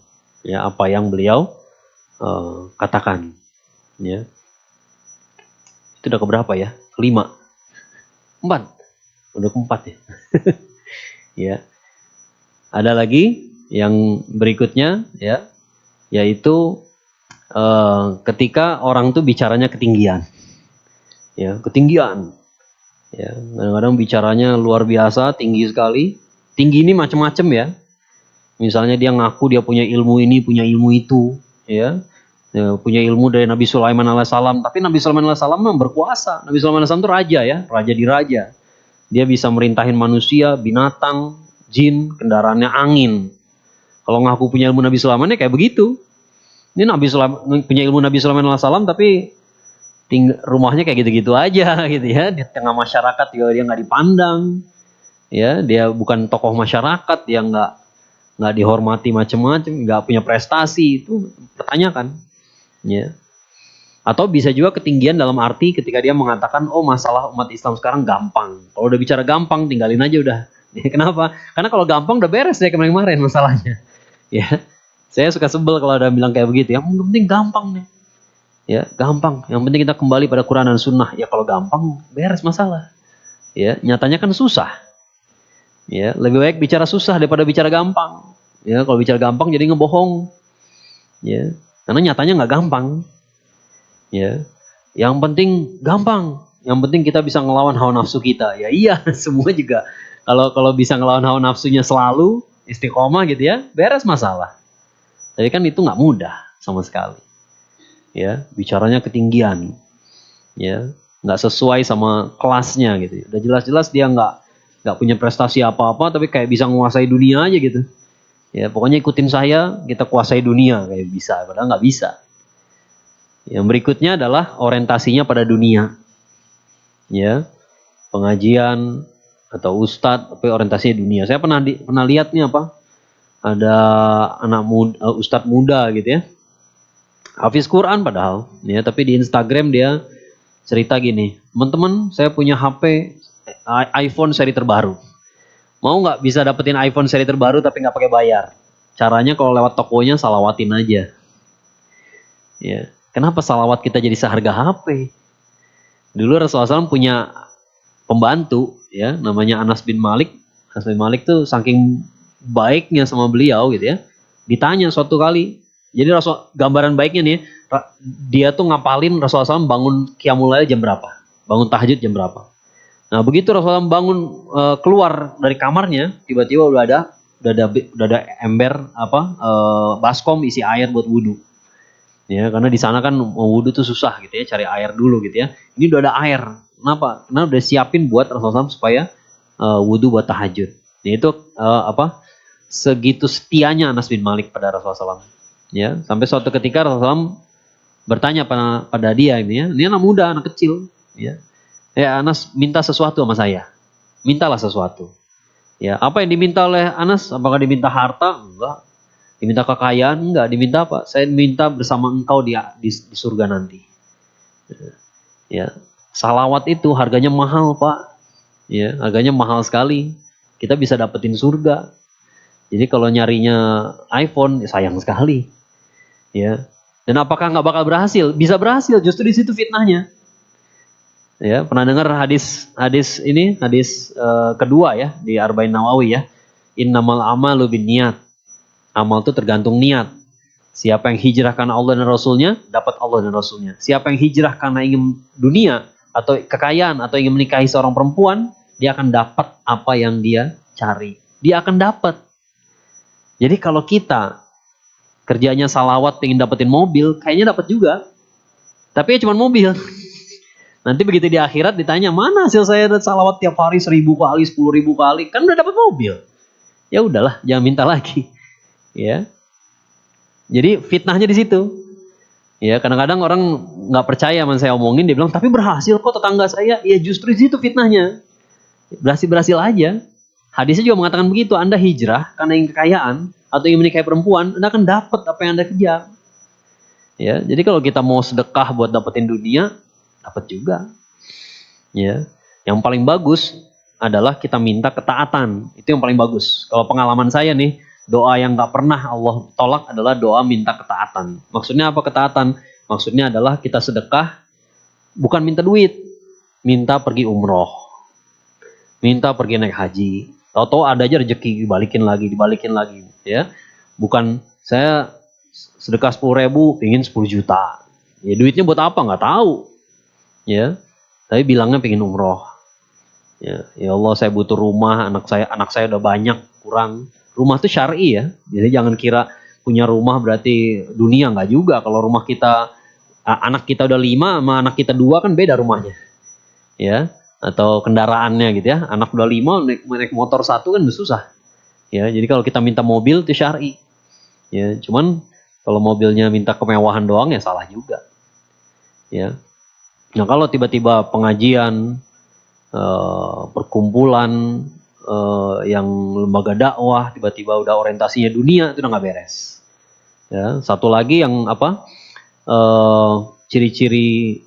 ya apa yang beliau katakan. Ya. Itu udah keberapa ya? 5. 4. Udah keempat ya. Ya. Ada lagi yang berikutnya ya, yaitu ketika orang tuh bicaranya ketinggian. Ya, ketinggian. Ya, kadang-kadang bicaranya luar biasa, tinggi sekali. Tinggi ini macam-macam ya. Misalnya dia ngaku dia punya ilmu ini, punya ilmu itu, ya. Ya, punya ilmu dari Nabi Sulaiman alaihissalam, tapi Nabi Sulaiman alaihissalam memang berkuasa. Nabi Sulaiman alaihissalam itu raja ya, raja di raja. Dia bisa merintahin manusia, binatang, jin, kendaraannya angin. Kalau ngaku punya ilmu Nabi Sulaiman ya kayak begitu. Ini Nabi Sulaiman punya ilmu Nabi Sulaiman alaihissalam tapi rumahnya kayak gitu-gitu aja gitu ya. Di tengah masyarakat juga dia nggak dipandang. Ya, dia bukan tokoh masyarakat, dia nggak dihormati macam-macam, nggak punya prestasi, itu pertanyakan. Ya. Atau bisa juga ketinggian dalam arti ketika dia mengatakan, oh masalah umat Islam sekarang gampang. Kalau udah bicara gampang, tinggalin aja udah. Kenapa? Karena kalau gampang udah beres ya kemarin-kemarin masalahnya. Ya, saya suka sebel kalau ada bilang kayak begitu. Yang penting gampang nih. Ya, gampang. Yang penting kita kembali pada Quran dan Sunnah. Ya kalau gampang, beres masalah. Ya, nyatanya kan susah. Ya, lebih baik bicara susah daripada bicara gampang. Ya, kalau bicara gampang jadi ngebohong. Ya, karena nyatanya nggak gampang. Ya, yang penting gampang. Yang penting kita bisa ngelawan hawa nafsu kita. Ya iya, semua juga. Kalau bisa ngelawan hawa nafsunya selalu istiqomah gitu ya, beres masalah. Tapi kan itu nggak mudah sama sekali. Ya, bicaranya ketinggian. Ya, nggak sesuai sama kelasnya gitu. Udah jelas-jelas dia nggak punya prestasi apa-apa, tapi kayak bisa menguasai dunia aja gitu. Ya, pokoknya ikutin saya, kita kuasai dunia kayak bisa. Padahal nggak bisa. Yang berikutnya adalah orientasinya pada dunia. Ya, pengajian atau ustadz, tapi orientasinya dunia. Saya pernah lihat nih apa? Ada anak muda, ustadz muda gitu ya. Hafiz Quran padahal, ya, tapi di Instagram dia cerita gini, teman-teman, saya punya HP iPhone seri terbaru. Mau nggak bisa dapetin iPhone seri terbaru tapi nggak pakai bayar? Caranya kalau lewat tokonya salawatin aja. Ya, kenapa salawat kita jadi seharga HP? Dulu Rasulullah SAW punya pembantu, ya, namanya Anas bin Malik. Anas bin Malik tuh saking baiknya sama beliau gitu ya. Ditanya suatu kali, jadi gambaran baiknya nih, dia tuh ngapalin Rasulullah SAW bangun qiyamul lail jam berapa, bangun tahajud jam berapa. Nah begitu Rasulullah SAW bangun keluar dari kamarnya, tiba-tiba udah ada ember baskom isi air buat wudhu. Ya, karena di sana kan mau wudhu tuh susah gitu ya, cari air dulu gitu ya. Ini udah ada air. Kenapa? Karena udah siapin buat Rasulullah SAW supaya wudhu buat tahajud. Ya, itu segitu setianya Anas bin Malik pada Rasulullah SAW. Ya, sampai suatu ketika Rasulullah SAW bertanya pada dia ini anak muda, anak kecil. Ya, Anas minta sesuatu sama saya. Mintalah sesuatu. Ya, apa yang diminta oleh Anas? Apakah diminta harta? Enggak. Diminta kekayaan? Enggak. Diminta apa? Saya minta bersama engkau di surga nanti. Ya, salawat itu harganya mahal, Pak. Ya, harganya mahal sekali. Kita bisa dapetin surga. Jadi kalau nyarinya iPhone, sayang sekali. Ya. Dan apakah nggak bakal berhasil? Bisa berhasil. Justru di situ fitnahnya. Ya, pernah dengar hadis kedua ya di Arba'in Nawawi ya. Innamal amalu binniyat. Amal itu tergantung niat. Siapa yang hijrah karena Allah dan Rasulnya, dapat Allah dan Rasulnya. Siapa yang hijrah karena ingin dunia atau kekayaan atau ingin menikahi seorang perempuan, dia akan dapat apa yang dia cari. Dia akan dapat. Jadi kalau kita kerjanya salawat pengen dapetin mobil, kayaknya dapat juga. Tapi ya cuma mobil. Nanti begitu di akhirat ditanya, mana hasil saya salawat tiap hari 1000 kali, 10.000 kali, kan udah dapat mobil. Ya udahlah, jangan minta lagi. Ya. Jadi fitnahnya di situ. Ya, kadang-kadang orang nggak percaya sama saya omongin, dia bilang, tapi berhasil kok tetangga saya. Ya justru di situ fitnahnya. Berhasil aja. Hadisnya juga mengatakan begitu, Anda hijrah karena ingin kekayaan atau ingin menikahi perempuan, Anda akan dapat apa yang Anda kejar. Ya, jadi kalau kita mau sedekah buat dapetin dunia, dapat juga. Ya, yang paling bagus adalah kita minta ketaatan. Itu yang paling bagus. Kalau pengalaman saya nih, doa yang nggak pernah Allah tolak adalah doa minta ketaatan. Maksudnya apa ketaatan? Maksudnya adalah kita sedekah bukan minta duit, minta pergi umroh, minta pergi naik haji. Tahu-tahu ada aja rezeki dibalikin lagi, ya. Bukan saya sedekah 10.000, pingin 10 juta. Ya duitnya buat apa nggak tahu, ya. Tapi bilangnya pengen umroh. Ya Allah, saya butuh rumah, anak saya udah banyak, kurang. Rumah tuh syar'i ya. Jadi jangan kira punya rumah berarti dunia, nggak juga. Kalau rumah kita anak kita udah 5 sama anak kita 2 kan beda rumahnya. Ya, atau kendaraannya gitu ya. Anak udah 5 naik motor 1 kan udah susah. Ya, jadi kalau kita minta mobil itu syar'i. Ya, cuman kalau mobilnya minta kemewahan doang ya salah juga. Ya. Nah, kalau tiba-tiba pengajian, perkumpulan, yang lembaga dakwah tiba-tiba udah orientasinya dunia, itu udah nggak beres. Ya, satu lagi yang ciri-ciri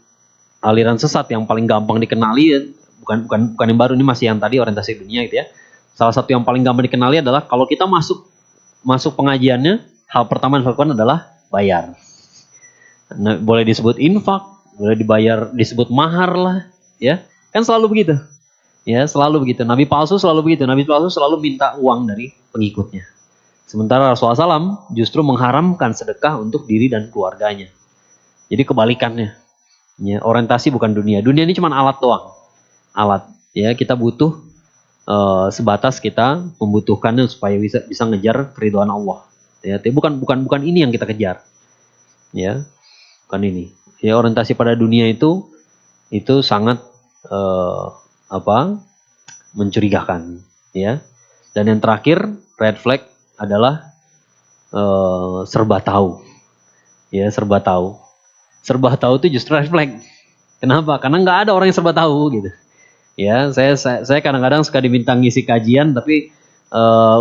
aliran sesat yang paling gampang dikenali, bukan yang baru, ini masih yang tadi orientasi dunia gitu ya. Salah satu yang paling gampang dikenali adalah kalau kita masuk pengajiannya, hal pertama yang dilakukan adalah bayar. Nah, boleh disebut infak, boleh disebut mahar lah, ya. Kan selalu begitu. Ya, selalu begitu. Nabi palsu selalu begitu. Nabi palsu selalu minta uang dari pengikutnya. Sementara Rasulullah SAW justru mengharamkan sedekah untuk diri dan keluarganya. Jadi kebalikannya. Ya, orientasi bukan dunia. Dunia ini cuma alat doang. Alat. Ya, kita butuh sebatas kita membutuhkannya supaya bisa ngejar keridhaan Allah. Ya, tapi bukan ini yang kita kejar. Ya, bukan ini. Ya, orientasi pada dunia itu sangat mencurigakan, ya. Dan yang terakhir, red flag adalah serba tahu. Ya, serba tahu. Serba tahu itu justru red flag. Kenapa? Karena nggak ada orang yang serba tahu gitu. Ya, saya kadang-kadang suka diminta ngisi kajian, tapi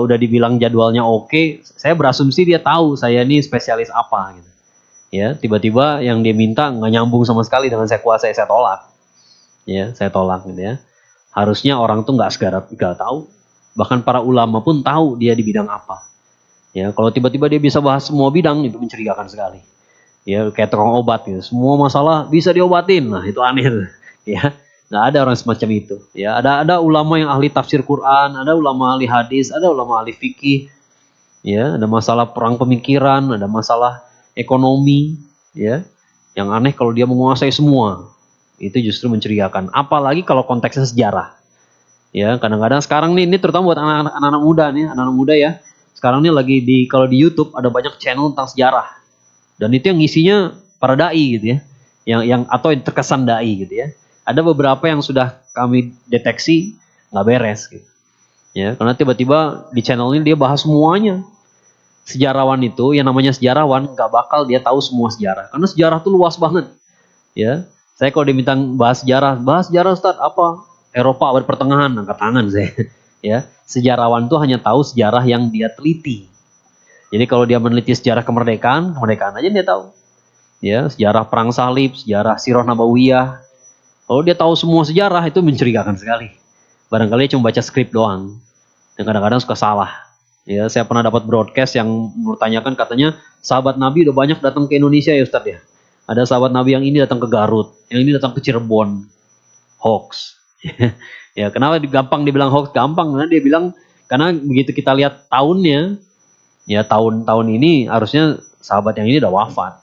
udah dibilang jadwalnya oke, saya berasumsi dia tahu saya ini spesialis apa gitu. Ya, tiba-tiba yang dia minta nggak nyambung sama sekali dengan saya kuasai, saya tolak. Ya, saya tolak gitu ya. Harusnya orang tuh nggak tahu. Bahkan para ulama pun tahu dia di bidang apa. Ya, kalau tiba-tiba dia bisa bahas semua bidang, itu mencurigakan sekali. Ya, kayak tukang obat gitu. Semua masalah bisa diobatin. Nah, itu aneh tuh. Ya, nggak ada orang semacam itu. Ya, ada ulama yang ahli tafsir Quran, ada ulama ahli hadis, ada ulama ahli fikih. Ya, ada masalah perang pemikiran, ada masalah ekonomi. Ya, yang aneh kalau dia menguasai semua. Itu justru mencurigakan. Apalagi kalau konteksnya sejarah. Ya, kadang-kadang sekarang nih, ini terutama buat anak-anak muda nih, anak-anak muda ya. Sekarang nih lagi kalau di YouTube ada banyak channel tentang sejarah. Dan itu yang ngisinya para dai gitu ya. Atau yang terkesan dai gitu ya. Ada beberapa yang sudah kami deteksi nggak beres gitu. Ya, karena tiba-tiba di channel ini dia bahas semuanya. Sejarawan itu, yang namanya sejarawan, nggak bakal dia tahu semua sejarah. Karena sejarah tuh luas banget. Ya, saya kalau diminta bahas sejarah Ustaz, apa? Eropa abad pertengahan, angkat tangan saya. Ya, sejarawan tuh hanya tahu sejarah yang dia teliti. Jadi kalau dia meneliti sejarah kemerdekaan aja dia tahu. Ya, sejarah perang salib, sejarah Sirah Nabawiyah. Kalau dia tahu semua sejarah, itu mencurigakan sekali. Barangkali dia cuma baca skrip doang. Dan kadang-kadang suka salah. Ya, saya pernah dapat broadcast yang bertanyakan, katanya sahabat Nabi udah banyak datang ke Indonesia ya Ustaz ya. Ada sahabat Nabi yang ini datang ke Garut, yang ini datang ke Cirebon. hoax. Ya, kenapa gampang dibilang hoax? Gampang karena dia bilang karena begitu kita lihat tahunnya, ya tahun-tahun ini harusnya sahabat yang ini udah wafat,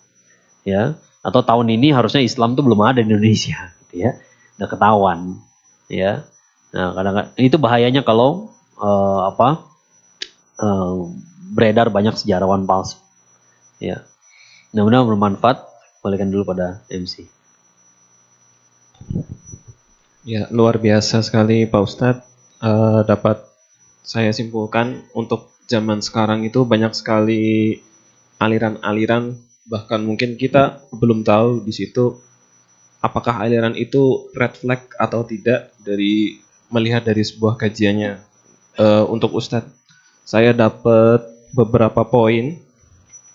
ya. Atau tahun ini harusnya Islam tuh belum ada di Indonesia, gitu ya. Udah ketahuan, ya. Nah, kadang-kadang itu bahayanya kalau eh, beredar banyak sejarawan palsu, ya. Mudah-mudahan bermanfaat. Kembalikan dulu pada MC. Ya, luar biasa sekali Pak Ustadz. Dapat saya simpulkan untuk zaman sekarang itu banyak sekali aliran-aliran, bahkan mungkin kita belum tahu di situ apakah aliran itu red flag atau tidak dari melihat dari sebuah kajiannya. Untuk Ustadz, saya dapat beberapa poin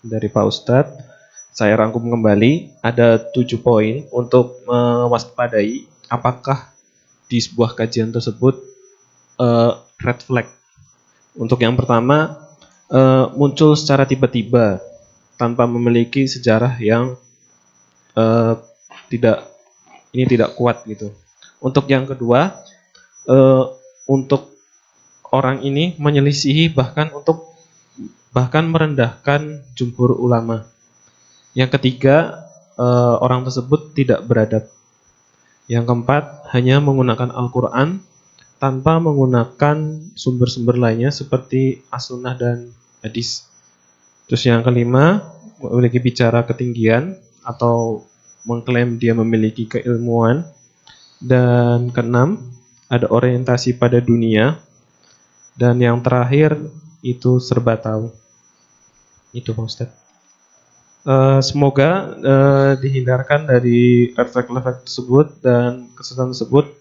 dari Pak Ustadz. Saya rangkum kembali, ada 7 poin untuk mewaspadai apakah di sebuah kajian tersebut red flag. Untuk yang pertama, muncul secara tiba-tiba tanpa memiliki sejarah yang eh, tidak tidak kuat gitu. Untuk yang kedua, untuk orang ini menyelisihi bahkan merendahkan jumhur ulama. Yang ketiga, orang tersebut tidak beradab. Yang keempat, hanya menggunakan Al-Quran tanpa menggunakan sumber-sumber lainnya seperti as-sunnah dan hadis. Terus yang kelima, memiliki bicara ketinggian atau mengklaim dia memiliki keilmuan. Dan keenam, ada orientasi pada dunia. Dan yang terakhir, itu serba tahu. Itu Pak Ustadz. Semoga dihindarkan dari refleks-refleks tersebut dan kesesatan tersebut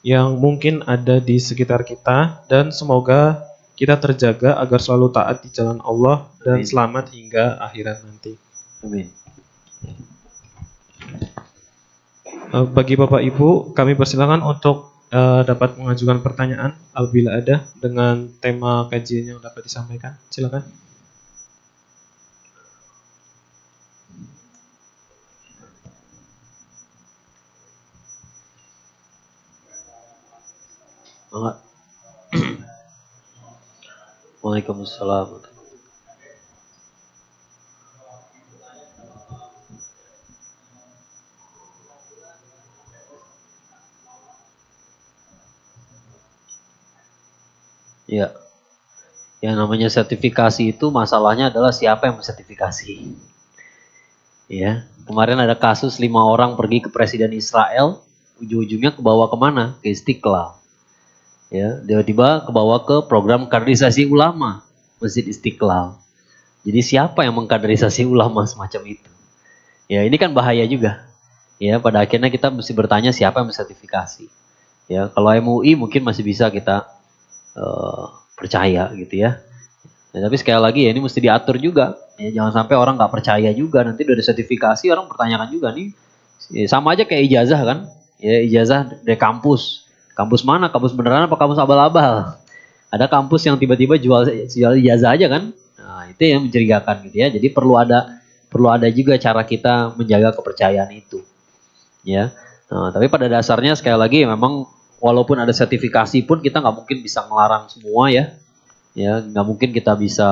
yang mungkin ada di sekitar kita, dan semoga kita terjaga agar selalu taat di jalan Allah dan Amin. selamat hingga akhirat nanti. Amin. Bagi Bapak Ibu, kami persilakan untuk dapat mengajukan pertanyaan apabila ada dengan tema kajian yang dapat disampaikan. Silakan. Waalaikumsalam. Ya, yang namanya sertifikasi itu masalahnya adalah siapa yang mensertifikasi. Ya, kemarin ada kasus 5 orang pergi ke presiden Israel, ujung-ujungnya kebawa kemana? Ke Istiqlal. Ya, tiba-tiba kebawa ke program kaderisasi ulama Masjid Istiqlal. Jadi siapa yang mengkaderisasi ulama semacam itu? Ya, ini kan bahaya juga. Ya, pada akhirnya kita mesti bertanya siapa yang mensertifikasi. Ya, kalau MUI mungkin masih bisa kita percaya gitu ya. Ya, tapi sekali lagi ya ini mesti diatur juga. Ya, jangan sampai orang nggak percaya juga, nanti dari sertifikasi orang pertanyakan juga nih. Ya, sama aja kayak ijazah kan. Ya, ijazah dari kampus. Kampus mana? Kampus beneran apa kampus abal-abal? Ada kampus yang tiba-tiba jual ijazah aja kan. Nah, itu yang mencurigakan gitu ya. Jadi perlu ada juga cara kita menjaga kepercayaan itu. Ya. Nah, tapi pada dasarnya sekali lagi memang walaupun ada sertifikasi pun kita nggak mungkin bisa melarang semua ya. Ya, nggak mungkin kita bisa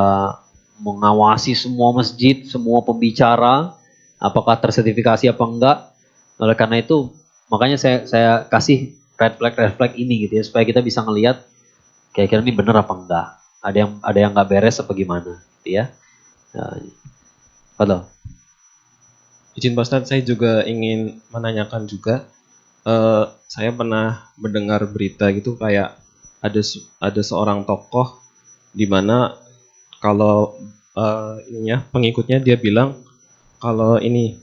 mengawasi semua masjid, semua pembicara, apakah tersertifikasi apa enggak. Oleh karena itu, makanya saya kasih red flag ini gitu ya, supaya kita bisa ngelihat kira-kira ini benar apa enggak. Ada yang nggak beres apa gimana, gitu ya. Nah, halo. Izin Pak Ustadz, saya juga ingin menanyakan juga. Saya pernah mendengar berita gitu kayak ada seorang tokoh di mana kalau pengikutnya dia bilang kalau ini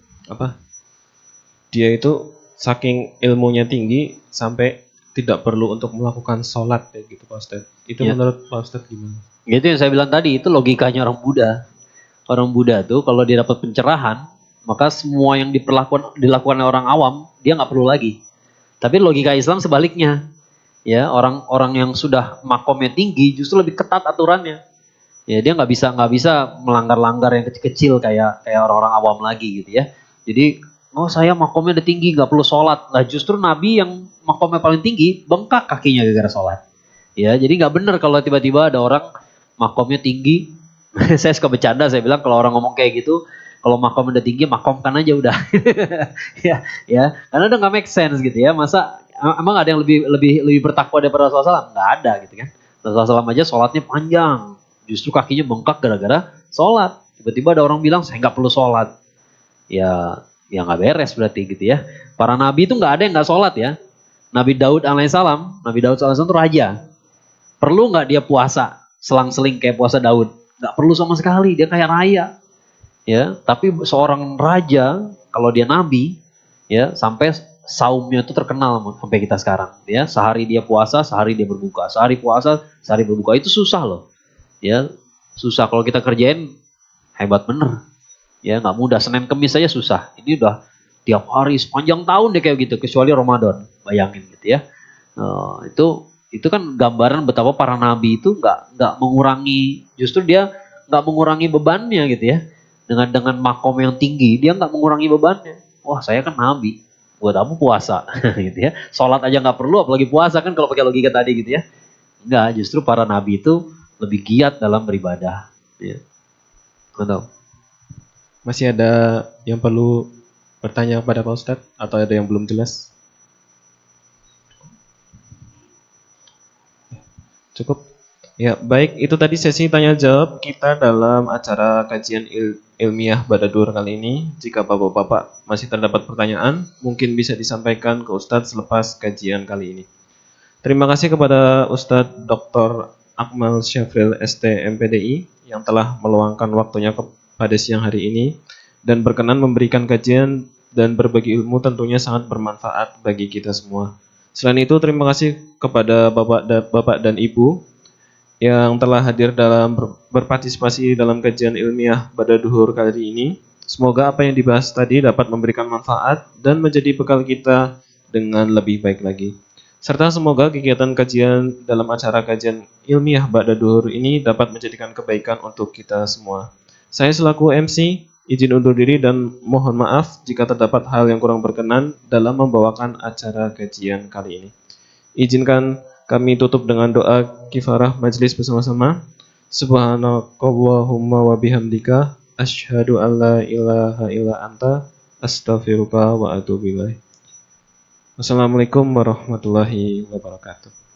dia itu saking ilmunya tinggi sampai tidak perlu untuk melakukan sholat kayak gitu Pak Ustadz. Itu Ya. menurut Pak Ustadz gimana? Gitu yang saya bilang tadi, itu logikanya orang Buddha. Orang Buddha tuh kalau dia dapat pencerahan, maka semua yang dilakukan oleh orang awam, dia nggak perlu lagi. Tapi logika Islam sebaliknya. Ya, orang-orang yang sudah makomnya tinggi justru lebih ketat aturannya. Ya, dia nggak bisa melanggar-langgar yang kecil-kecil kayak orang-orang awam lagi gitu ya. Jadi oh saya makomnya udah tinggi, nggak perlu sholat. Lah justru Nabi yang makomnya paling tinggi, bengkak kakinya gara-gara sholat. Ya, jadi nggak benar kalau tiba-tiba ada orang makomnya tinggi. Saya suka bercanda, saya bilang kalau orang ngomong kayak gitu, kalau makom udah tinggi, makomkan aja udah. ya, karena udah nggak make sense gitu ya. Masa emang ada yang lebih lebih lebih bertakwa daripada Rasulullah SAW? Nggak ada gitu kan. Rasulullah SAW aja sholatnya panjang, justru kakinya bengkak gara-gara sholat. Tiba-tiba ada orang bilang saya nggak perlu sholat. Ya nggak beres berarti gitu ya. Para nabi itu nggak ada yang nggak sholat ya. Nabi Daud alaihissalam itu raja. Perlu nggak dia puasa selang-seling kayak puasa Daud? Nggak perlu sama sekali, dia kayak raya. Ya, tapi seorang raja kalau dia nabi, ya sampai saumnya itu terkenal sampai kita sekarang. Ya, sehari dia puasa, sehari dia berbuka, sehari puasa, sehari berbuka itu susah loh. Ya, susah kalau kita kerjain hebat bener. Ya nggak mudah, Senin Kemis saja susah. Ini udah tiap hari sepanjang tahun deh kayak gitu, kecuali Ramadan. Bayangin gitu ya. Itu kan gambaran betapa para nabi itu nggak mengurangi, justru dia nggak mengurangi bebannya gitu ya. Dengan makom yang tinggi, dia nggak mengurangi bebannya. Wah saya kan nabi, buat apa puasa gitu ya. Sholat aja nggak perlu, apalagi puasa kan kalau pakai logika tadi gitu ya. Enggak, justru para nabi itu lebih giat dalam beribadah. Ya. Mantap. Masih ada yang perlu bertanya kepada Pak Ustadz atau ada yang belum jelas? Cukup? Ya, baik. Itu tadi sesi tanya jawab kita dalam acara kajian ilmiah Badadur kali ini. Jika Bapak-Bapak masih terdapat pertanyaan, mungkin bisa disampaikan ke Ustadz selepas kajian kali ini. Terima kasih kepada Ustadz Dr. Akmal Syafril ST MPDI yang telah meluangkan waktunya pada siang hari ini dan berkenan memberikan kajian dan berbagi ilmu tentunya sangat bermanfaat bagi kita semua. Selain itu, terima kasih kepada Bapak dan Ibu yang telah hadir dalam berpartisipasi dalam kajian ilmiah pada duhur kali ini. Semoga apa yang dibahas tadi dapat memberikan manfaat dan menjadi bekal kita dengan lebih baik lagi. Serta semoga kegiatan kajian dalam acara kajian ilmiah Ba'da Duhur ini dapat menjadikan kebaikan untuk kita semua. Saya selaku MC, izin undur diri dan mohon maaf jika terdapat hal yang kurang berkenan dalam membawakan acara kajian kali ini. Izinkan kami tutup dengan doa kifarah majelis bersama-sama. Subhanakallahumma wa bihamdika asyhadu an la ilaha illa anta astaghfiruka wa atubu ilaik. Wassalamualaikum warahmatullahi wabarakatuh.